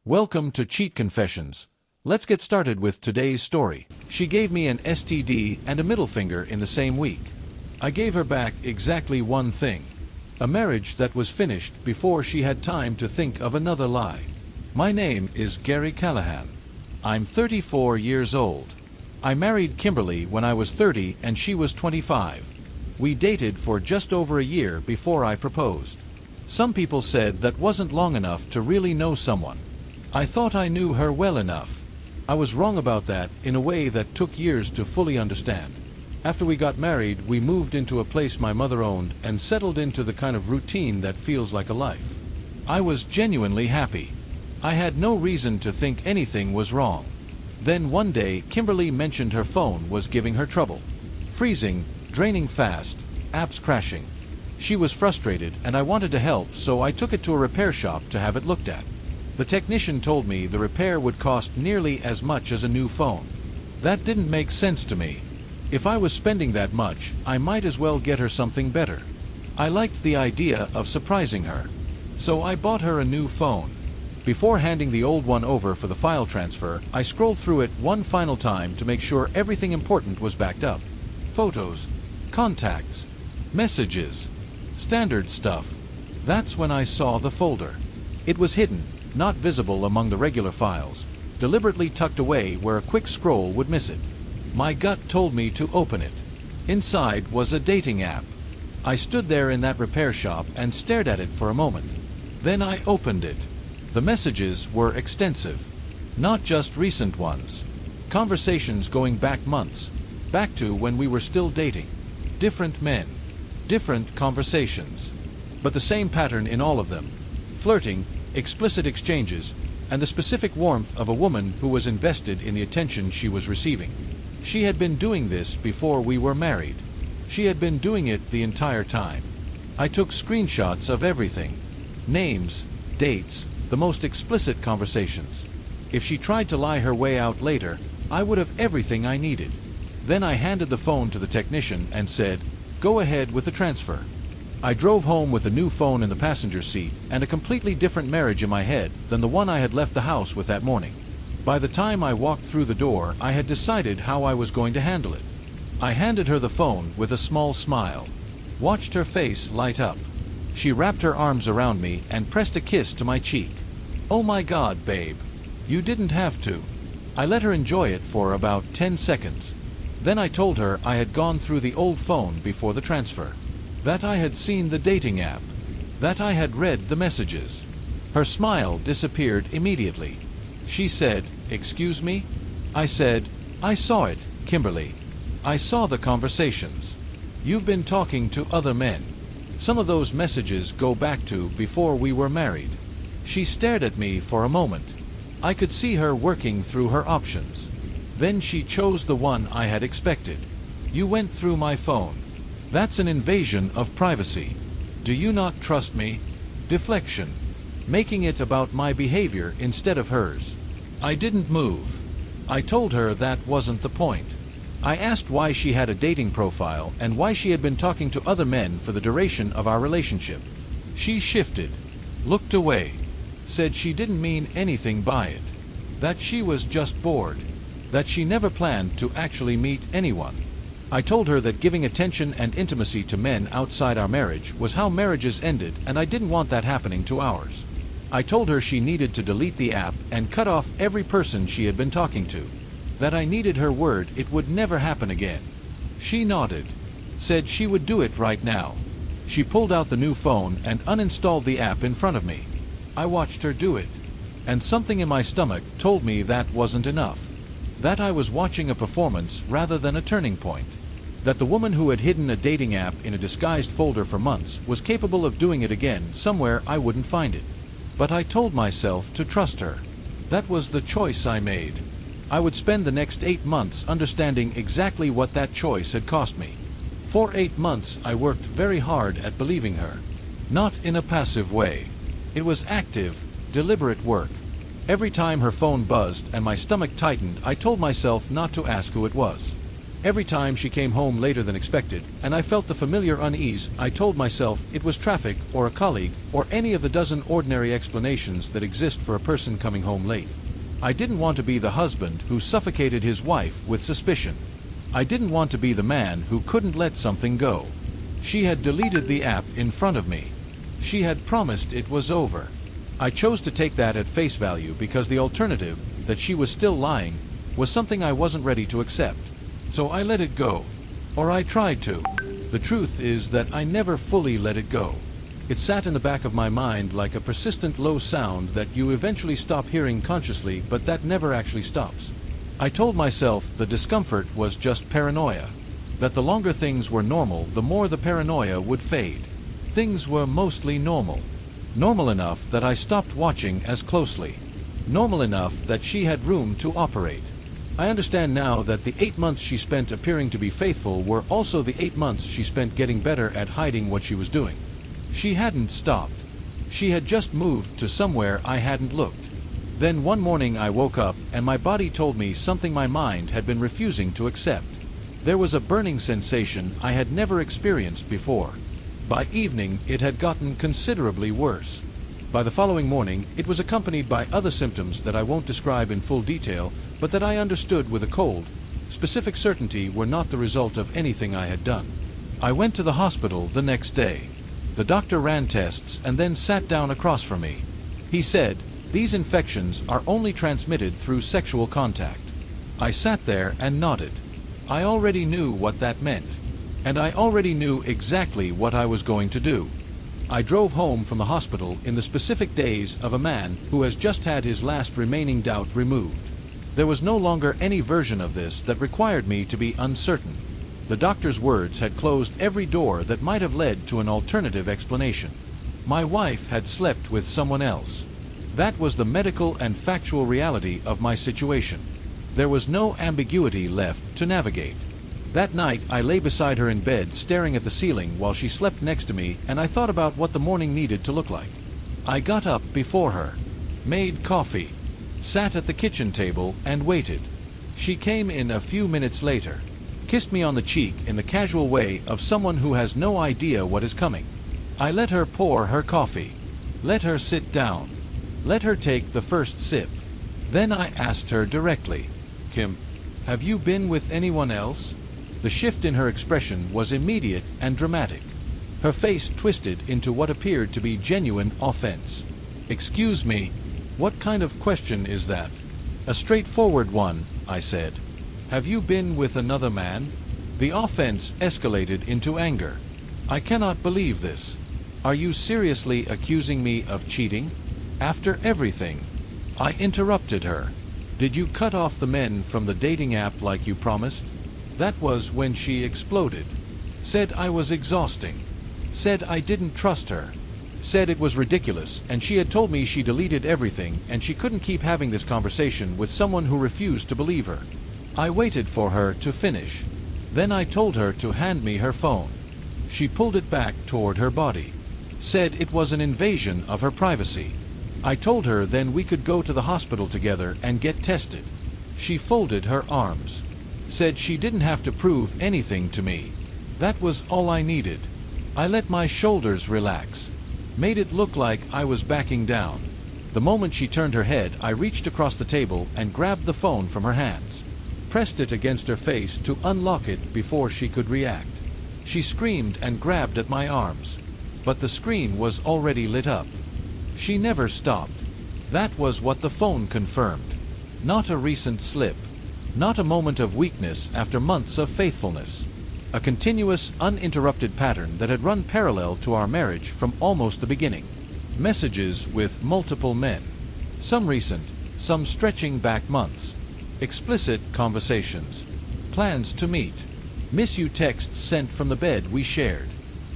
Welcome to Cheat Confessions. Let's get started with today's story. She gave me an STD and a middle finger in the same week. I gave her back exactly one thing. A marriage that was finished before she had time to think of another lie. My name is Gary Callahan. I'm 34 years old. I married Kimberly when I was 30 and she was 25. We dated for just over a year before I proposed. Some people said that wasn't long enough to really know someone. I thought I knew her well enough. I was wrong about that in a way that took years to fully understand. After we got married, we moved into a place my mother owned and settled into the kind of routine that feels like a life. I was genuinely happy. I had no reason to think anything was wrong. Then one day, Kimberly mentioned her phone was giving her trouble. Freezing, draining fast, apps crashing. She was frustrated and I wanted to help, so I took it to a repair shop to have it looked at. The technician told me the repair would cost nearly as much as a new phone. That didn't make sense to me. If I was spending that much, I might as well get her something better. I liked the idea of surprising her. So I bought her a new phone. Before handing the old one over for the file transfer, I scrolled through it one final time to make sure everything important was backed up. Photos, contacts, messages, standard stuff. That's when I saw the folder. It was hidden, not visible among the regular files, deliberately tucked away where a quick scroll would miss it. My gut told me to open it. Inside was a dating app. I stood there in that repair shop and stared at it for a moment. Then I opened it. The messages were extensive. Not just recent ones. Conversations going back months. Back to when we were still dating. Different men. Different conversations. But the same pattern in all of them. Flirting, explicit exchanges, and the specific warmth of a woman who was invested in the attention she was receiving. She had been doing this before we were married. She had been doing it the entire time. I took screenshots of everything. Names, dates, the most explicit conversations. If she tried to lie her way out later, I would have everything I needed. Then I handed the phone to the technician and said, "Go ahead with the transfer." I drove home with a new phone in the passenger seat and a completely different marriage in my head than the one I had left the house with that morning. By the time I walked through the door, I had decided how I was going to handle it. I handed her the phone with a small smile. Watched her face light up. She wrapped her arms around me and pressed a kiss to my cheek. "Oh my God, babe. You didn't have to." I let her enjoy it for about 10 seconds. Then I told her I had gone through the old phone before the transfer. That I had seen the dating app. That I had read the messages. Her smile disappeared immediately. She said, "Excuse me?" I said, "I saw it, Kimberly. I saw the conversations. You've been talking to other men. Some of those messages go back to before we were married." She stared at me for a moment. I could see her working through her options. Then she chose the one I had expected. "You went through my phone. That's an invasion of privacy. Do you not trust me?" Deflection. Making it about my behavior instead of hers. I didn't move. I told her that wasn't the point. I asked why she had a dating profile and why she had been talking to other men for the duration of our relationship. She shifted. Looked away. Said she didn't mean anything by it. That she was just bored. That she never planned to actually meet anyone. I told her that giving attention and intimacy to men outside our marriage was how marriages ended, and I didn't want that happening to ours. I told her she needed to delete the app and cut off every person she had been talking to. That I needed her word it would never happen again. She nodded. Said she would do it right now. She pulled out the new phone and uninstalled the app in front of me. I watched her do it. And something in my stomach told me that wasn't enough. That I was watching a performance rather than a turning point. That the woman who had hidden a dating app in a disguised folder for months was capable of doing it again somewhere I wouldn't find it. But I told myself to trust her. That was the choice I made. I would spend the next 8 months understanding exactly what that choice had cost me. For 8 months I worked very hard at believing her. Not in a passive way. It was active, deliberate work. Every time her phone buzzed and my stomach tightened, I told myself not to ask who it was. Every time she came home later than expected, and I felt the familiar unease, I told myself it was traffic, or a colleague, or any of the dozen ordinary explanations that exist for a person coming home late. I didn't want to be the husband who suffocated his wife with suspicion. I didn't want to be the man who couldn't let something go. She had deleted the app in front of me. She had promised it was over. I chose to take that at face value because the alternative, that she was still lying, was something I wasn't ready to accept. So I let it go. Or I tried to. The truth is that I never fully let it go. It sat in the back of my mind like a persistent low sound that you eventually stop hearing consciously, but that never actually stops. I told myself the discomfort was just paranoia. That the longer things were normal, the more the paranoia would fade. Things were mostly normal. Normal enough that I stopped watching as closely. Normal enough that she had room to operate. I understand now that the 8 months she spent appearing to be faithful were also the 8 months she spent getting better at hiding what she was doing. She hadn't stopped. She had just moved to somewhere I hadn't looked. Then one morning I woke up and my body told me something my mind had been refusing to accept. There was a burning sensation I had never experienced before. By evening, it had gotten considerably worse. By the following morning, it was accompanied by other symptoms that I won't describe in full detail, but that I understood with a cold, specific certainty were not the result of anything I had done. I went to the hospital the next day. The doctor ran tests and then sat down across from me. He said, "These infections are only transmitted through sexual contact." I sat there and nodded. I already knew what that meant. And I already knew exactly what I was going to do. I drove home from the hospital in the specific days of a man who has just had his last remaining doubt removed. There was no longer any version of this that required me to be uncertain. The doctor's words had closed every door that might have led to an alternative explanation. My wife had slept with someone else. That was the medical and factual reality of my situation. There was no ambiguity left to navigate. That night, I lay beside her in bed, staring at the ceiling while she slept next to me, and I thought about what the morning needed to look like. I got up before her, made coffee, sat at the kitchen table, and waited. She came in a few minutes later, kissed me on the cheek in the casual way of someone who has no idea what is coming. I let her pour her coffee, let her sit down, let her take the first sip. Then I asked her directly, "Kim, have you been with anyone else?" The shift in her expression was immediate and dramatic. Her face twisted into what appeared to be genuine offense. "Excuse me, what kind of question is that?" "A straightforward one," I said. "Have you been with another man?" The offense escalated into anger. "I cannot believe this. Are you seriously accusing me of cheating? After everything?" I interrupted her. "Did you cut off the men from the dating app like you promised?" That was when she exploded. Said I was exhausting. Said I didn't trust her. Said it was ridiculous, and she had told me she deleted everything, and she couldn't keep having this conversation with someone who refused to believe her. I waited for her to finish. Then I told her to hand me her phone. She pulled it back toward her body. Said it was an invasion of her privacy. I told her then we could go to the hospital together and get tested. She folded her arms. Said she didn't have to prove anything to me. That was all I needed. I let my shoulders relax. Made it look like I was backing down. The moment she turned her head, I reached across the table and grabbed the phone from her hands. Pressed it against her face to unlock it before she could react. She screamed and grabbed at my arms. But the screen was already lit up. She never stopped. That was what the phone confirmed. Not a recent slip. Not a moment of weakness after months of faithfulness. A continuous, uninterrupted pattern that had run parallel to our marriage from almost the beginning. Messages with multiple men. Some recent, some stretching back months. Explicit conversations. Plans to meet. Miss you texts sent from the bed we shared.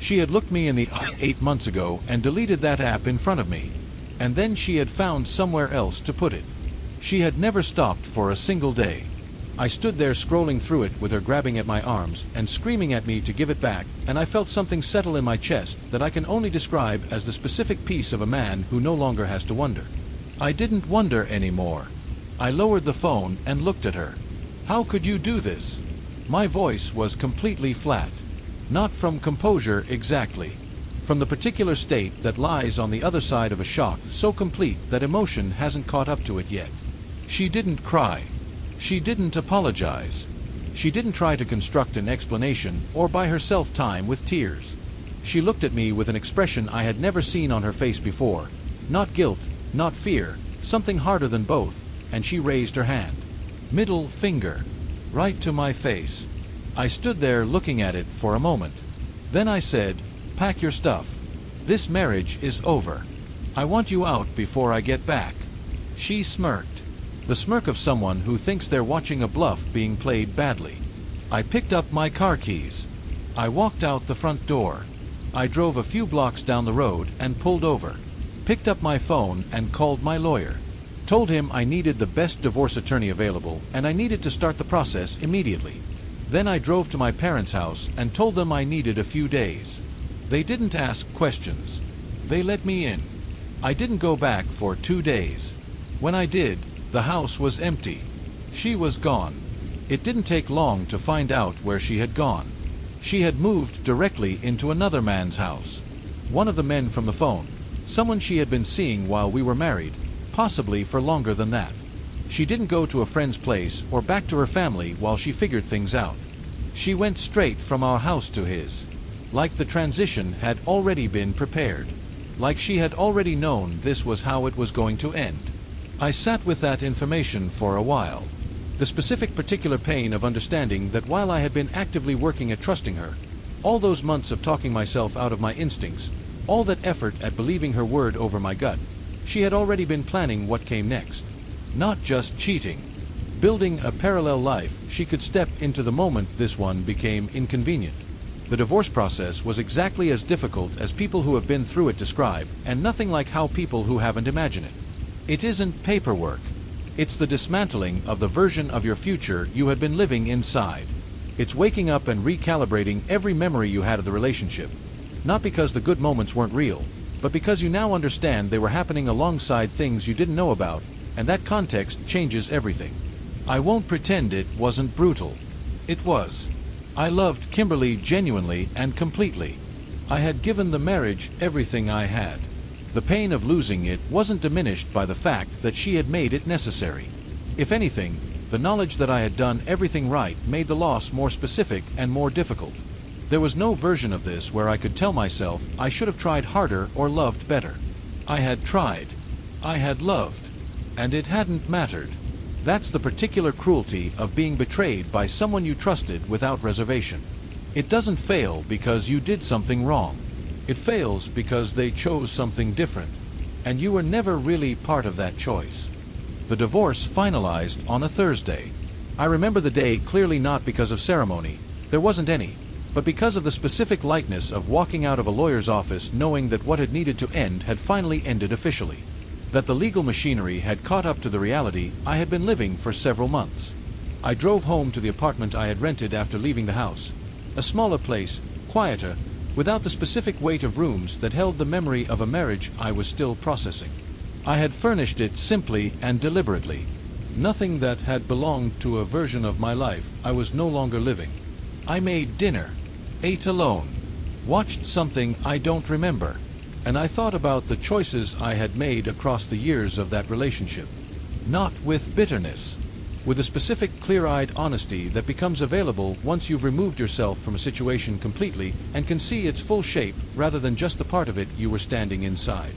She had looked me in the eye 8 months ago and deleted that app in front of me. And then she had found somewhere else to put it. She had never stopped for a single day. I stood there scrolling through it with her grabbing at my arms and screaming at me to give it back, and I felt something settle in my chest that I can only describe as the specific peace of a man who no longer has to wonder. I didn't wonder anymore. I lowered the phone and looked at her. "How could you do this?" My voice was completely flat. Not from composure exactly. From the particular state that lies on the other side of a shock so complete that emotion hasn't caught up to it yet. She didn't cry. She didn't apologize. She didn't try to construct an explanation or buy herself time with tears. She looked at me with an expression I had never seen on her face before. Not guilt, not fear, something harder than both, and she raised her hand. Middle finger. Right to my face. I stood there looking at it for a moment. Then I said, "Pack your stuff. This marriage is over. I want you out before I get back." She smirked. The smirk of someone who thinks they're watching a bluff being played badly. I picked up my car keys. I walked out the front door. I drove a few blocks down the road and pulled over. Picked up my phone and called my lawyer. Told him I needed the best divorce attorney available and I needed to start the process immediately. Then I drove to my parents' house and told them I needed a few days. They didn't ask questions. They let me in. I didn't go back for 2 days. When I did, the house was empty. She was gone. It didn't take long to find out where she had gone. She had moved directly into another man's house. One of the men from the phone. Someone she had been seeing while we were married, possibly for longer than that. She didn't go to a friend's place or back to her family while she figured things out. She went straight from our house to his. Like the transition had already been prepared. Like she had already known this was how it was going to end. I sat with that information for a while. The specific particular pain of understanding that while I had been actively working at trusting her, all those months of talking myself out of my instincts, all that effort at believing her word over my gut, she had already been planning what came next. Not just cheating. Building a parallel life she could step into the moment this one became inconvenient. The divorce process was exactly as difficult as people who have been through it describe, and nothing like how people who haven't imagined it. It isn't paperwork. It's the dismantling of the version of your future you had been living inside. It's waking up and recalibrating every memory you had of the relationship. Not because the good moments weren't real, but because you now understand they were happening alongside things you didn't know about, and that context changes everything. I won't pretend it wasn't brutal. It was. I loved Kimberly genuinely and completely. I had given the marriage everything I had. The pain of losing it wasn't diminished by the fact that she had made it necessary. If anything, the knowledge that I had done everything right made the loss more specific and more difficult. There was no version of this where I could tell myself I should have tried harder or loved better. I had tried. I had loved. And it hadn't mattered. That's the particular cruelty of being betrayed by someone you trusted without reservation. It doesn't fail because you did something wrong. It fails because they chose something different, and you were never really part of that choice. The divorce finalized on a Thursday. I remember the day clearly not because of ceremony. There wasn't any. But because of the specific lightness of walking out of a lawyer's office knowing that what had needed to end had finally ended officially. That the legal machinery had caught up to the reality I had been living for several months. I drove home to the apartment I had rented after leaving the house. A smaller place, quieter, without the specific weight of rooms that held the memory of a marriage I was still processing. I had furnished it simply and deliberately. Nothing that had belonged to a version of my life I was no longer living. I made dinner, ate alone, watched something I don't remember, and I thought about the choices I had made across the years of that relationship. Not with bitterness, with a specific clear-eyed honesty that becomes available once you've removed yourself from a situation completely and can see its full shape rather than just the part of it you were standing inside.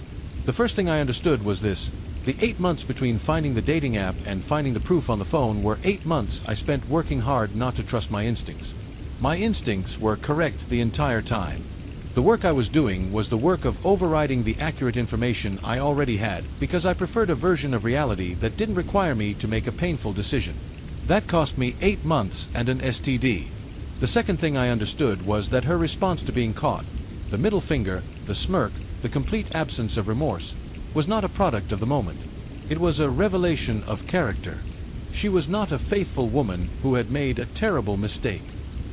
The first thing I understood was this: the 8 months between finding the dating app and finding the proof on the phone were 8 months I spent working hard not to trust my instincts. My instincts were correct the entire time. The work I was doing was the work of overriding the accurate information I already had because I preferred a version of reality that didn't require me to make a painful decision. That cost me 8 months and an STD. The second thing I understood was that her response to being caught, the middle finger, the smirk, the complete absence of remorse, was not a product of the moment. It was a revelation of character. She was not a faithful woman who had made a terrible mistake.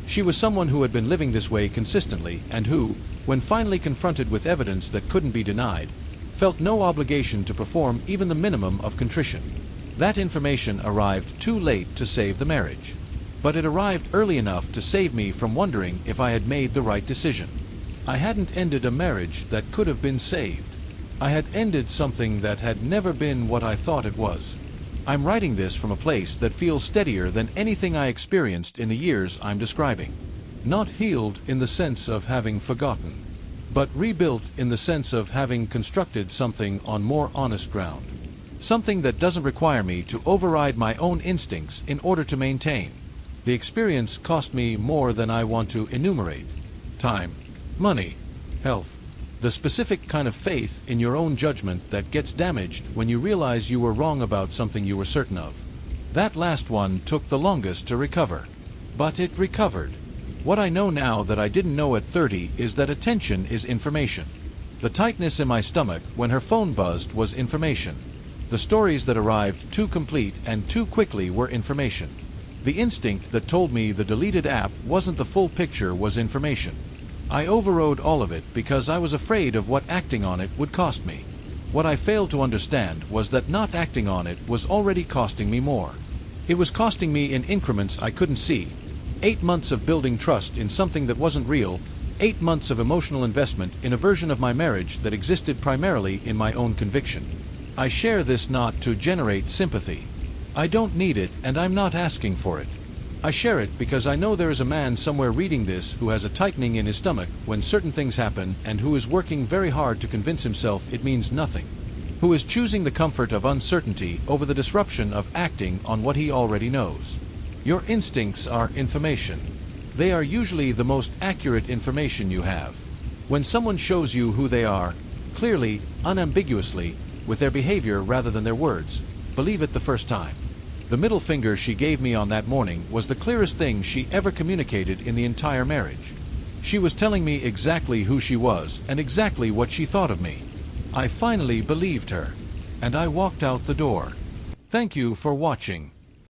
She was someone who had been living this way consistently and who, when finally confronted with evidence that couldn't be denied, felt no obligation to perform even the minimum of contrition. That information arrived too late to save the marriage. But it arrived early enough to save me from wondering if I had made the right decision. I hadn't ended a marriage that could have been saved. I had ended something that had never been what I thought it was. I'm writing this from a place that feels steadier than anything I experienced in the years I'm describing. Not healed in the sense of having forgotten, but rebuilt in the sense of having constructed something on more honest ground. Something that doesn't require me to override my own instincts in order to maintain. The experience cost me more than I want to enumerate. Time, money, health. The specific kind of faith in your own judgment that gets damaged when you realize you were wrong about something you were certain of. That last one took the longest to recover. But it recovered. What I know now that I didn't know at 30 is that attention is information. The tightness in my stomach when her phone buzzed was information. The stories that arrived too complete and too quickly were information. The instinct that told me the deleted app wasn't the full picture was information. I overrode all of it because I was afraid of what acting on it would cost me. What I failed to understand was that not acting on it was already costing me more. It was costing me in increments I couldn't see. 8 months of building trust in something that wasn't real, 8 months of emotional investment in a version of my marriage that existed primarily in my own conviction. I share this not to generate sympathy. I don't need it and I'm not asking for it. I share it because I know there is a man somewhere reading this who has a tightening in his stomach when certain things happen and who is working very hard to convince himself it means nothing. Who is choosing the comfort of uncertainty over the disruption of acting on what he already knows. Your instincts are information. They are usually the most accurate information you have. When someone shows you who they are, clearly, unambiguously, with their behavior rather than their words, believe it the first time. The middle finger she gave me on that morning was the clearest thing she ever communicated in the entire marriage. She was telling me exactly who she was and exactly what she thought of me. I finally believed her. And I walked out the door. Thank you for watching.